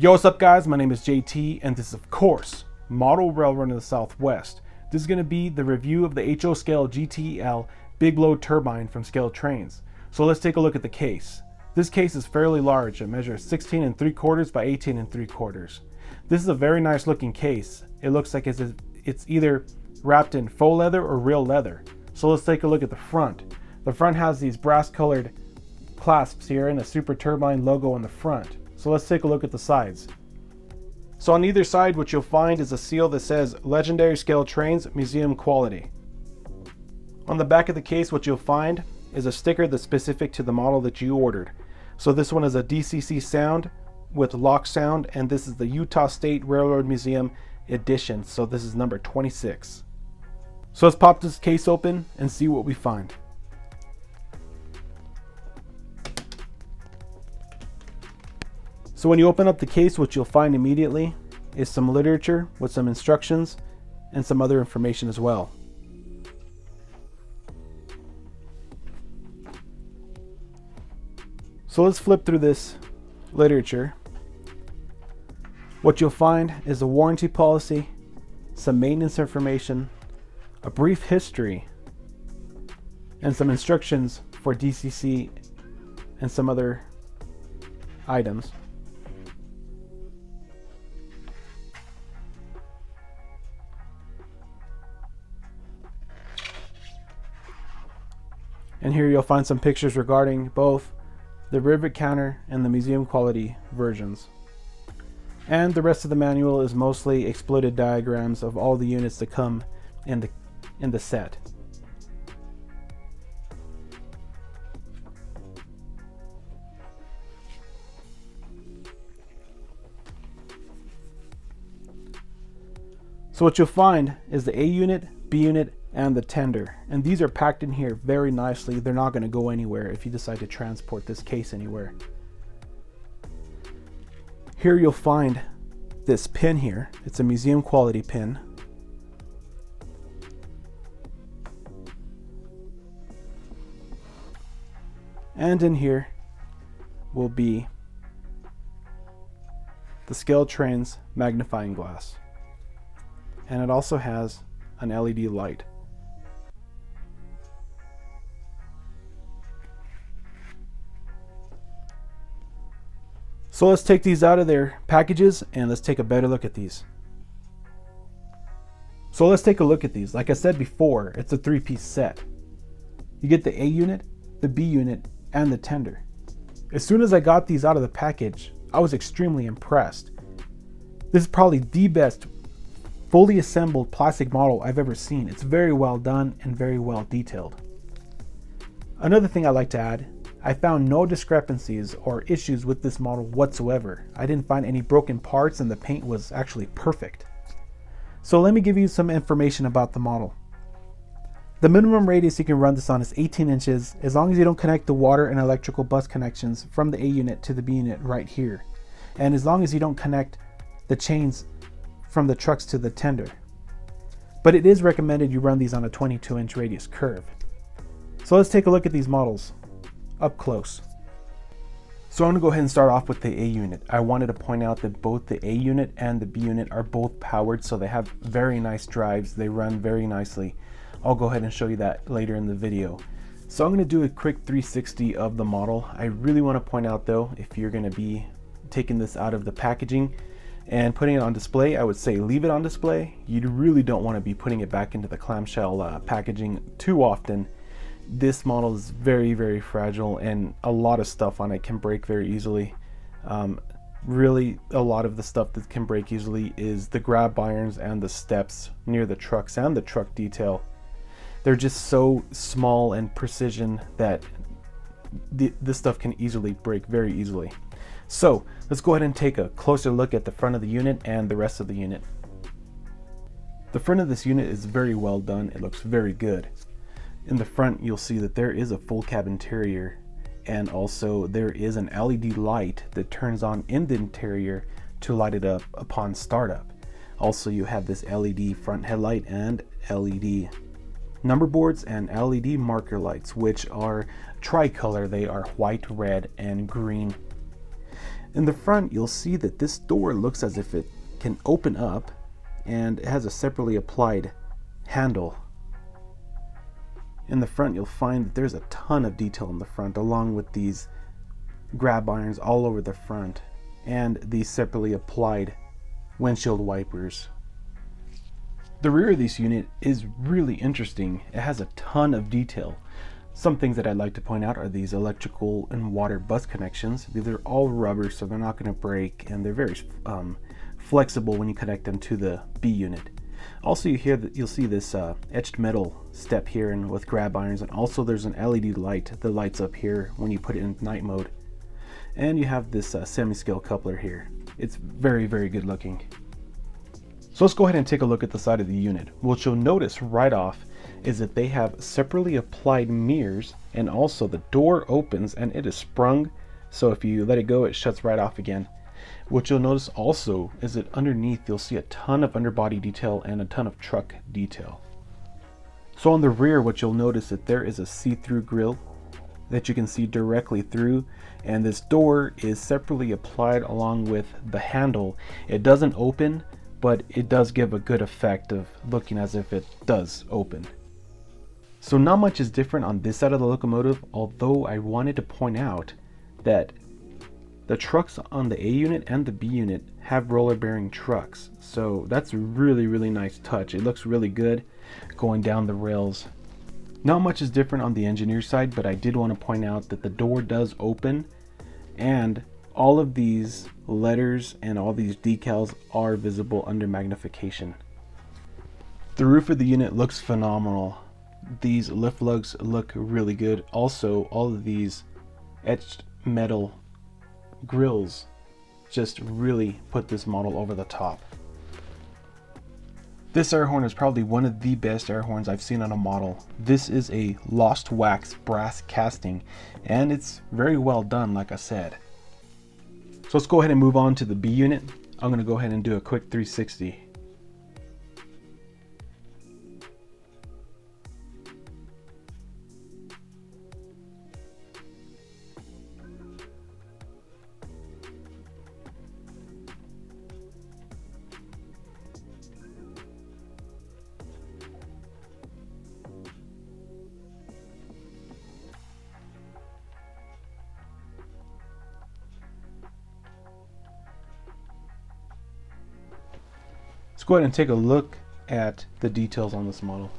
Yo, what's up guys? My name is JT and this is of course Model Railroad in the Southwest. This is going to be the review of the HO Scale GTL big load turbine from ScaleTrains. So let's take a look at the case. This case is fairly large. It measures 16 3/4 by 18 3/4. This is a very nice looking case. It looks like it's either wrapped in faux leather or real leather. So let's take a look at the front. The front has these brass colored clasps here and a Super Turbine logo on the front. So let's take a look at the sides. So on either side, what you'll find is a seal that says Legendary ScaleTrains Museum Quality. On the back of the case, what you'll find is a sticker that's specific to the model that you ordered. So this one is a DCC sound with lock sound, and this is the Utah State Railroad Museum edition. So this is number 26. So let's pop this case open and see what we find. So when you open up the case, what you'll find immediately is some literature with some instructions and some other information as well. So let's flip through this literature. What you'll find is a warranty policy, some maintenance information, a brief history, and some instructions for DCC and some other items. And here you'll find some pictures regarding both the rivet counter and the museum quality versions. And the rest of the manual is mostly exploded diagrams of all the units that come in the set. So what you'll find is the A unit, B unit, and the tender, and these are packed in here very nicely. They're not going to go anywhere if you decide to transport this case anywhere. Here you'll find this pin here. It's a museum quality pin. And in here will be the ScaleTrains magnifying glass, and it also has an LED light. So let's take these out of their packages and let's take a better look at these. So let's take a look at these. Like I said before, it's a 3-piece set. You get the A unit, the B unit, and the tender. As soon as I got these out of the package, I was extremely impressed. This is probably the best fully assembled plastic model I've ever seen. It's very well done and very well detailed. Another thing I'd like to add, I found no discrepancies or issues with this model whatsoever. I didn't find any broken parts and the paint was actually perfect. So let me give you some information about the model. The minimum radius you can run this on is 18 inches as long as you don't connect the water and electrical bus connections from the A unit to the B unit right here. And as long as you don't connect the chains from the trucks to the tender. But it is recommended you run these on a 22-inch radius curve. So let's take a look at these models up close. So I'm going to go ahead and start off with the A unit. I wanted to point out that both the A unit and the B unit are both powered, so they have very nice drives. They run very nicely. I'll go ahead and show you that later in the video. So I'm going to do a quick 360 of the model. I really want to point out though, if you're going to be taking this out of the packaging and putting it on display, I would say leave it on display. You really don't want to be putting it back into the clamshell packaging too often. This model is very, very fragile and a lot of stuff on it can break very easily. Really, a lot of the stuff that can break easily is the grab irons and the steps near the trucks and the truck detail. They're just so small and precision that this stuff can easily break very easily. So let's go ahead and take a closer look at the front of the unit and the rest of the unit. The front of this unit is very well done. It looks very good. In the front, you'll see that there is a full cab interior, and also there is an LED light that turns on in the interior to light it up upon startup. Also, you have this LED front headlight and LED number boards and LED marker lights, which are tricolor. They are white, red, and green. In the front, you'll see that this door looks as if it can open up, and it has a separately applied handle. In the front, you'll find that there's a ton of detail in the front, along with these grab irons all over the front and these separately applied windshield wipers. The rear of this unit is really interesting. It has a ton of detail. Some things that I'd like to point out are these electrical and water bus connections. These are all rubber, so they're not going to break, and they're very flexible when you connect them to the B unit. Also, you'll see this etched metal step here and with grab irons, and also there's an LED light that lights up here when you put it in night mode. And you have this semi-scale coupler here. It's very, very good looking. So let's go ahead and take a look at the side of the unit. What you'll notice right off is that they have separately applied mirrors, and also the door opens and it is sprung, so if you let it go, it shuts right off again. What you'll notice also is that underneath you'll see a ton of underbody detail and a ton of truck detail. So on the rear, what you'll notice that there is a see-through grille that you can see directly through, and this door is separately applied along with the handle. It doesn't open, but it does give a good effect of looking as if it does open. So not much is different on this side of the locomotive, although I wanted to point out that the trucks on the A unit and the B unit have roller bearing trucks. So that's a really, really nice touch. It looks really good going down the rails. Not much is different on the engineer side, but I did want to point out that the door does open, and all of these letters and all these decals are visible under magnification. The roof of the unit looks phenomenal. These lift lugs look really good. Also, all of these etched metal grills just really put this model over the top. This air horn is probably one of the best air horns I've seen on a model. This is a lost wax brass casting, and it's very well done, like I said. So let's go ahead and move on to the B unit. I'm going to go ahead and do a quick 360. Let's go ahead and take a look at the details on this model.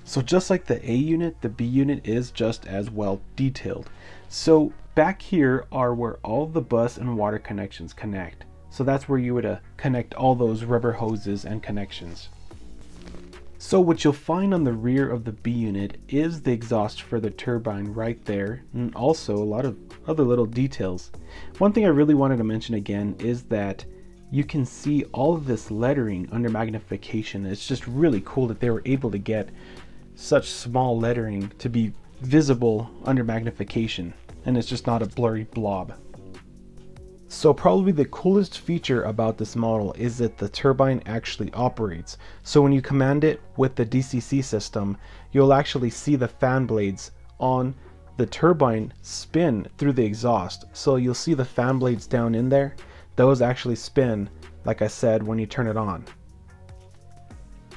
So just like the A unit, the B unit is just as well detailed. So back here are where all the bus and water connections connect. So that's where you would connect all those rubber hoses and connections. So what you'll find on the rear of the B unit is the exhaust for the turbine right there, and also a lot of other little details. One thing I really wanted to mention again is that you can see all of this lettering under magnification. It's just really cool that they were able to get such small lettering to be visible under magnification, and it's just not a blurry blob. So probably the coolest feature about this model is that the turbine actually operates. So when you command it with the DCC system, you'll actually see the fan blades on the turbine spin through the exhaust. So you'll see the fan blades down in there. Those actually spin, like I said, when you turn it on.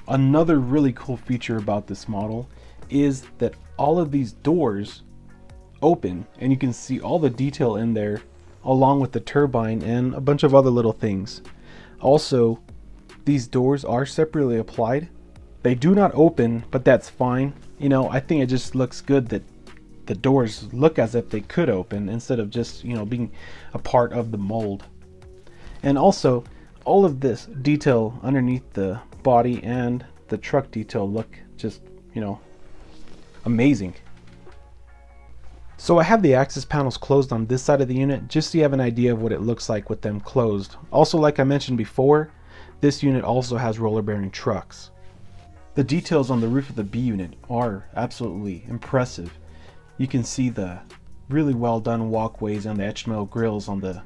Another really cool feature about this model is that all of these doors open, and you can see all the detail in there along with the turbine and a bunch of other little things. Also, these doors are separately applied. They do not open, but that's fine. You know, I think it just looks good that the doors look as if they could open instead of just, you know, being a part of the mold. And also, all of this detail underneath the body and the truck detail look just, you know, amazing. So I have the access panels closed on this side of the unit just so you have an idea of what it looks like with them closed. Also, like I mentioned before, this unit also has roller bearing trucks. The details on the roof of the B unit are absolutely impressive. You can see the really well done walkways and the etched metal grills on the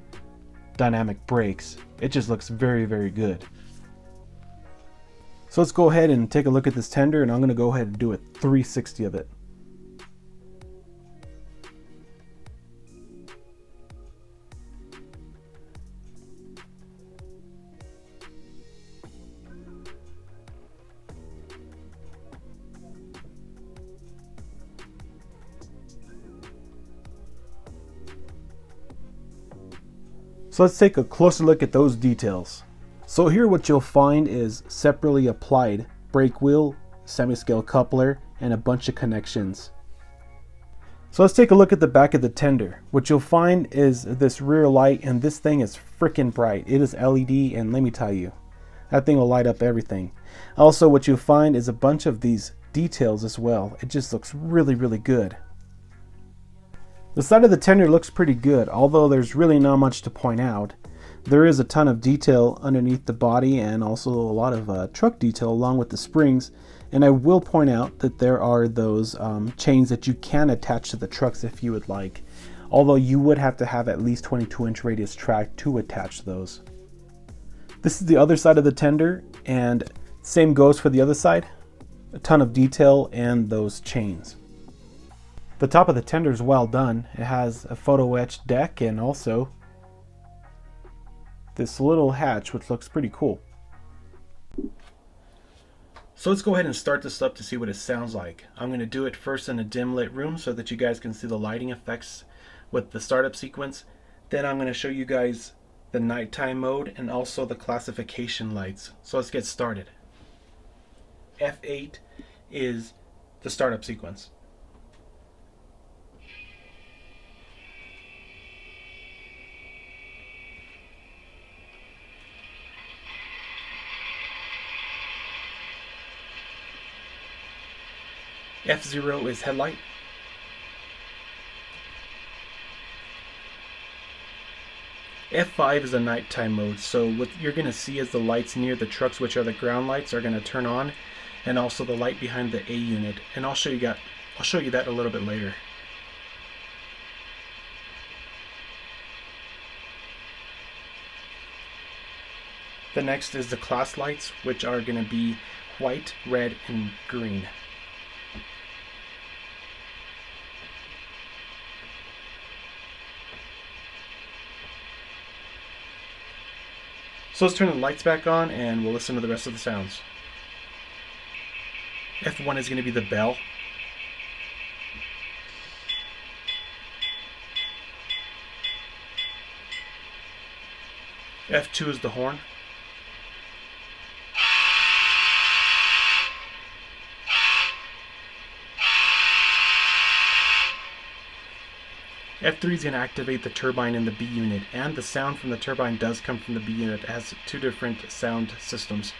dynamic brakes. It just looks very, very good. So let's go ahead and take a look at this tender, and I'm going to go ahead and do a 360 of it. So let's take a closer look at those details. So here what you'll find is separately applied brake wheel, semi-scale coupler, and a bunch of connections. So let's take a look at the back of the tender. What you'll find is this rear light, and this thing is freaking bright. It is LED, and let me tell you, that thing will light up everything. Also, what you'll find is a bunch of these details as well. It just looks really, really good. The side of the tender looks pretty good, although there's really not much to point out. There is a ton of detail underneath the body and also a lot of truck detail along with the springs. And I will point out that there are those chains that you can attach to the trucks if you would like. Although you would have to have at least 22-inch radius track to attach those. This is the other side of the tender, and same goes for the other side. A ton of detail and those chains. The top of the tender is well done. It has a photo etched deck and also this little hatch, which looks pretty cool. So let's go ahead and start this up to see what it sounds like. I'm going to do it first in a dim lit room so that you guys can see the lighting effects with the startup sequence. Then I'm going to show you guys the nighttime mode and also the classification lights. So let's get started. F8 is the startup sequence. F0 is headlight. F5 is a nighttime mode, so what you're going to see is the lights near the trucks, which are the ground lights, are going to turn on, and also the light behind the A unit. And I'll show you that a little bit later. The next is the class lights, which are going to be white, red, and green. So let's turn the lights back on and we'll listen to the rest of the sounds. F1 is going to be the bell. F2 is the horn. F3 is going to activate the turbine in the B unit, and the sound from the turbine does come from the B unit. It has two different sound systems.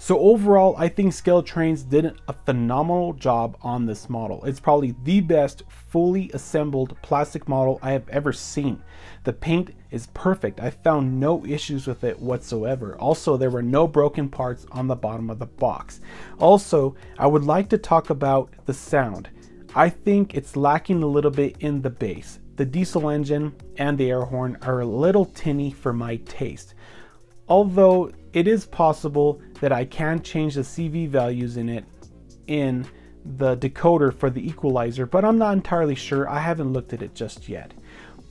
So overall, I think ScaleTrains did a phenomenal job on this model. It's probably the best fully assembled plastic model I have ever seen. The paint is perfect. I found no issues with it whatsoever. Also, there were no broken parts on the bottom of the box. Also, I would like to talk about the sound. I think it's lacking a little bit in the bass. The diesel engine and the air horn are a little tinny for my taste. Although it is possible that I can change the CV values in it in the decoder for the equalizer, but I'm not entirely sure. I haven't looked at it just yet.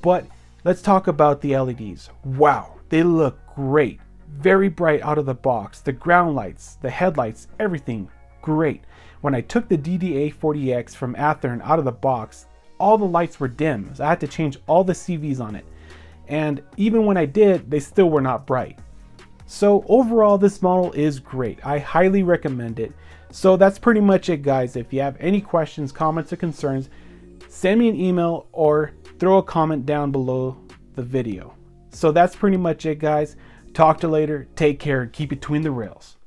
But let's talk about the LEDs. Wow, they look great. Very bright out of the box. The ground lights, the headlights, everything great. When I took the DDA40X from Athearn out of the box, all the lights were dim. So I had to change all the CVs on it. And even when I did, they still were not bright. So overall, this model is great. I highly recommend it. So that's pretty much it, guys. If you have any questions, comments, or concerns, send me an email or throw a comment down below the video. So that's pretty much it, guys. Talk to you later. Take care and keep it between the rails.